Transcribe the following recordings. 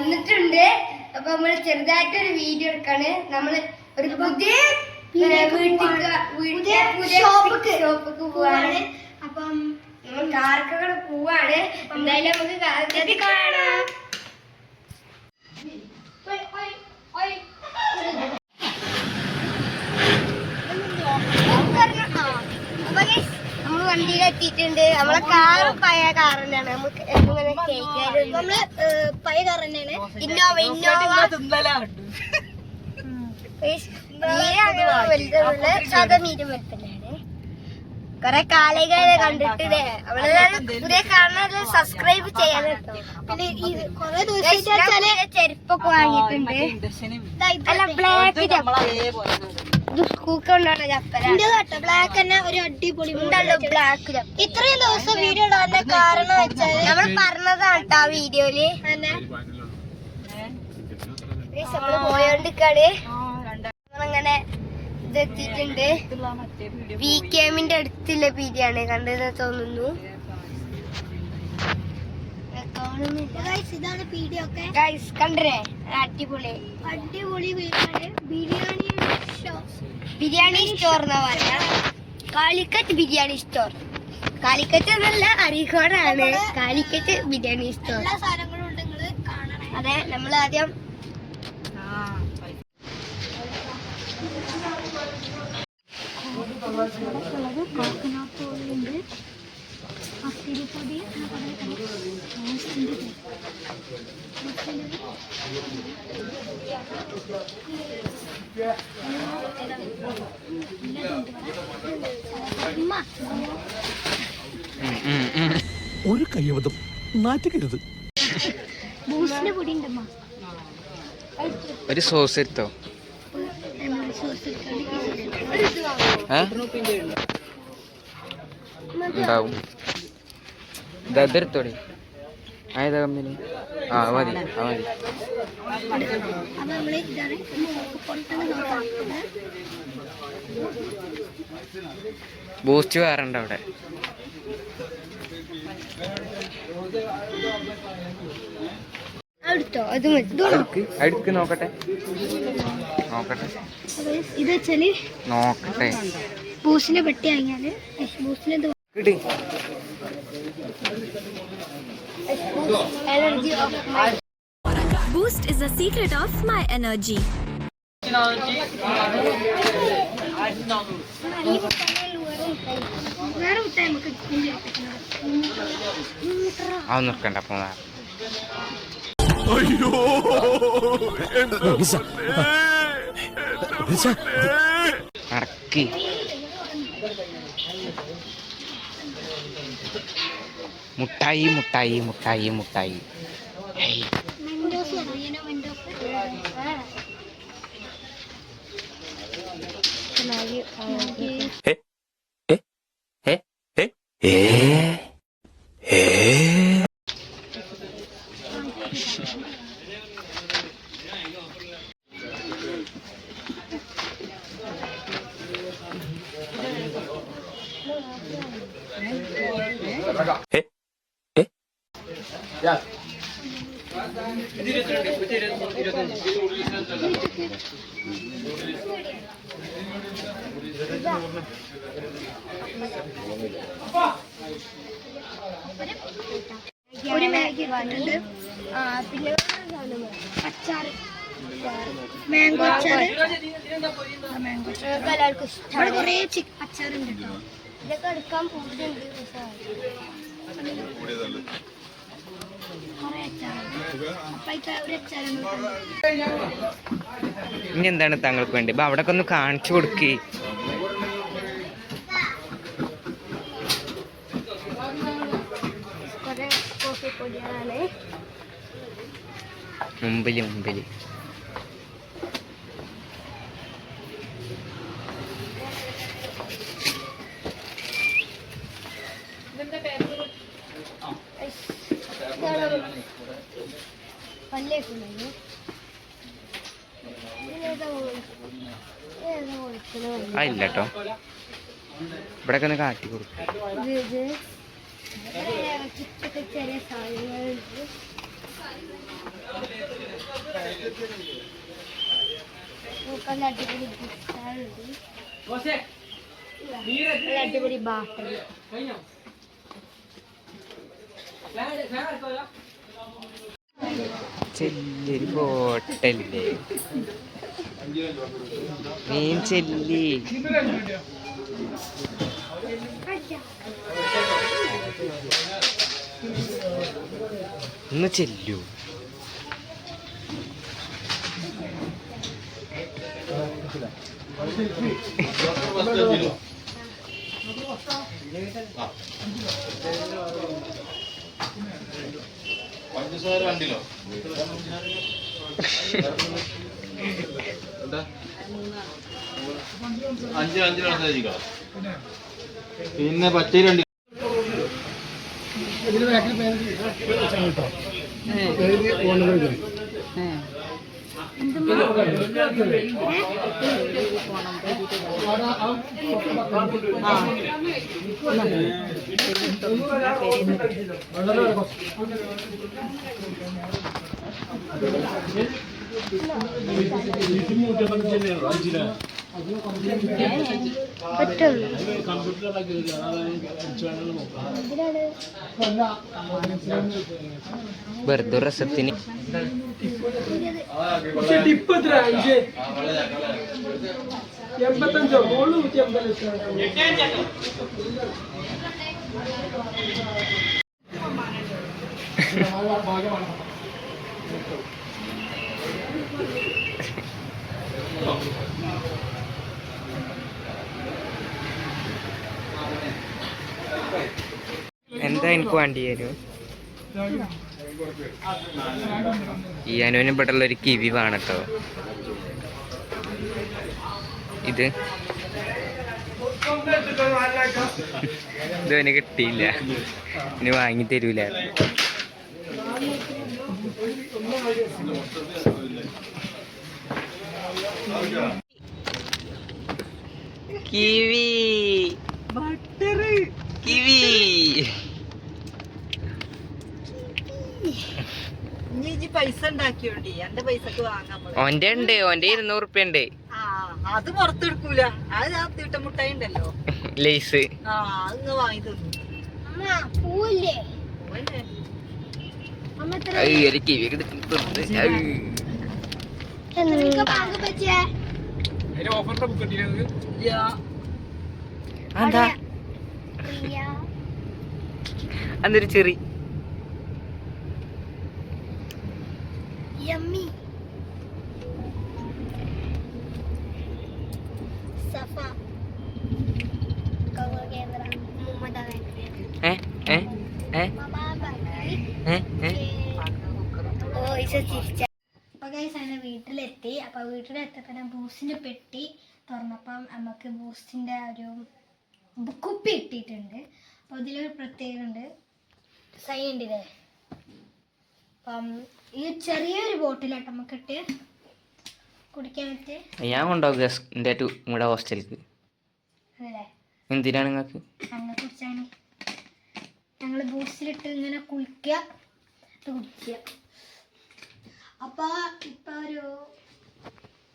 വന്നിട്ടുണ്ട്. അപ്പൊ നമ്മള് ചെറുതായിട്ടൊരു വീഡിയോ എടുക്കാണ്. നമ്മള് ഒരു പുതിയ ഷോപ്പിക്ക് പോവാണ്. അപ്പം നമ്മൾ കാർക്കകൾ പോവാണ്. എന്തായാലും നമുക്ക് കാർക്കത്തി കാണാം. നമ്മള് വണ്ടിയിലെത്തിയിട്ടുണ്ട്. നമ്മളെ കാറ് പഴയ കാർ തന്നെയാണ്. നമുക്ക് എങ്ങനെ നമ്മള് പഴയ കാർ തന്നെയാണ്. ഇന്നോവ സാധാ മീഡിയം വലുപ്പല്ലാണ്. കൊറേ കാലങ്ങളെ കണ്ടിട്ട് അവള് പുതിയ കാണാൻ സബ്സ്ക്രൈബ് ചെയ്യാൻ കേട്ടോ. പിന്നെ കൊറേ ദിവസം ചെരുപ്പൊക്കെ വാങ്ങിയിട്ടുണ്ട്. അല്ല ബ്ലാക്ക് ബ്ലാക്ക് തന്നെ ഒരു അടിപൊളി ബ്ലാക്ക്. ഇത്രയും ദിവസം വീഡിയോ ഇടാനുള്ള കാരണം വെച്ചാൽ നമ്മൾ പറഞ്ഞതാണ് കേട്ടോ ആ വീഡിയോയില്. നമ്മള് പോയോണ്ടിക്കാണ്. നമ്മളങ്ങനെ ഇതെത്തിയിട്ടുണ്ട്. VKMന്റെ അടുത്തുള്ള പീടിയാണ് കണ്ടത് തോന്നുന്നു. ഇതാണ് പീഡിയ ഒക്കെ കണ്ടേ. അടിപൊളി അടിപൊളി ബിരിയാണി സ്റ്റോർ എന്നാ പറയാ. കാലിക്കറ്റ് ബിരിയാണി സ്റ്റോർ. കാലിക്കറ്റ് എന്നല്ല അരീക്കോടാണ് കാലിക്കറ്റ് ബിരിയാണി സ്റ്റോർ. എല്ലാ സാധനങ്ങളും ഉണ്ട്. നിങ്ങള് കാണണം. അതെ നമ്മൾ ആദ്യം കോക്കനട്ട് ഓയിലുണ്ട്. പത്തിരിപ്പൊടി ഒരു കയ്യബദ്ധം നാറ്റിക്കരുത്. ബൂസ്റ്റിന്റെ പൊടി ഉണ്ടമ്മ. ഒരു സോസ് എടുത്തോ. ഉണ്ടാവും ഇതെടുത്തോടെ. ഏതാ കമ്പനി? മതി ബൂസ്റ്റ് വേറെ ഉണ്ട് അവിടെ. അടുക്ക് നോക്കട്ടെ ഇത് വെച്ചാല് നോക്കട്ടെ. ബൂസ്റ്റിന്റെ പെട്ടി വാങ്ങിയാല് ബൂസ്റ്റിന് കിട്ടി. energy of my Boost is the secret of my energy. നോക്കണ്ട പോന്നാ. നടക്കി മുട്ടായി മുട്ടായി മുട്ടായി മുട്ടായി. ഒരു മാഗി വന്നിട്ടുണ്ട്. പിന്നെ അച്ചാറ് മാംഗോ അച്ചാറ്. എല്ലാവർക്കും ഇഷ്ടമാണ്. കുറേ അച്ചാറുണ്ട് കേട്ടോ. ഇതൊക്കെ എടുക്കാൻ പോകുന്നുണ്ട്. ഇനി എന്താണ് താങ്കൾക്ക് വേണ്ടി? അവിടെ ഒന്ന് കാണിച്ചു കൊടുക്കേ. മുമ്പില് ഇല്ല കേട്ടോ. ഇവിടെ ഒന്ന് കാട്ടി കൊടുക്കും. ചെറിയ സാധനങ്ങളുണ്ട്. നല്ല അടിപൊളി ബുക്സാളുണ്ട്. നല്ല അടിപൊളി ബാട്ടറി. ചെല്ലി ഹോട്ടലില്ലേ മീൻ ചെല്ലി. ഒന്ന് ചെല്ലു. പഞ്ചസാര 2 കിലോ അഞ്ച് പിന്നെ പച്ചരി 2 വെറുതെ രസത്തിന്. എന്താ എനിക്ക് വേണ്ടി തരും? ഈ അനുവിന് ഇവിടെയുള്ള ഒരു കിവി വേണട്ടോ. ഇത് ഇവന് കിട്ടിയില്ല, ഇനി വാങ്ങി തരൂല. കിവി കിവി പൈസ ഉണ്ടാക്കിയോണ്ടി എന്റെ പൈസക്ക് വാങ്ങാൻ. ഓന്റെ ഉണ്ട്, ഓന്റെ 200 ഉറുപ്പ്യ ഉണ്ട്. അത് പുറത്തെടുക്കൂല, അത് ആ തീട്ടമുട്ടായി ഉണ്ടല്ലോ ലേസ്. അത് വാങ്ങി തന്നു. ഒരു കിവി അതാ അതൊരു cherry. Yummy. Safa. Cover camera. Mumada അപ്പൊ ഗൈസ് അങ്ങനെ വീട്ടിലെത്തി. അപ്പൊ വീട്ടിലെത്തിയപ്പോൾ ബൂസ്റ്റിന്റെ പെട്ടി തുറന്നപ്പം നമുക്ക് ബൂസ്റ്റിന്റെ ഒരു കുപ്പി ഇട്ടിട്ടുണ്ട്. അപ്പൊ അതിലൊരു പ്രത്യേകത ഉണ്ട്, സൈൻ ഉണ്ടില്ലേ. അപ്പം ഈ ചെറിയൊരു ബോട്ടിലായിട്ട് നമുക്ക് ഇട്ട് കുടിക്കാൻ പറ്റേ. ഞാൻ കൊണ്ടുപോകുക എൻ്റെ നിങ്ങളുടെ ഹോസ്റ്റലിലേക്ക്. അതല്ലേ എന്തിനാണ് നിങ്ങൾക്ക്? അങ്ങനെ കുടിച്ചാണ് ഞങ്ങൾ ബൂസ്റ്റിലിട്ട് ഇങ്ങനെ കുളിക്കുക, കുടിക്കുക. അപ്പൊ ഇപ്പൊ ഒരു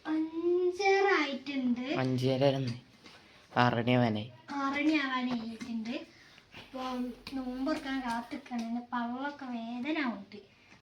5:30 ആയിട്ടുണ്ട്. 5:30 6 മണി ആവാനായിട്ടുണ്ട്. അപ്പോൾ നോമ്പ് തുറക്കാൻ കാത്തിക്കണം, പള്ളൊക്കെ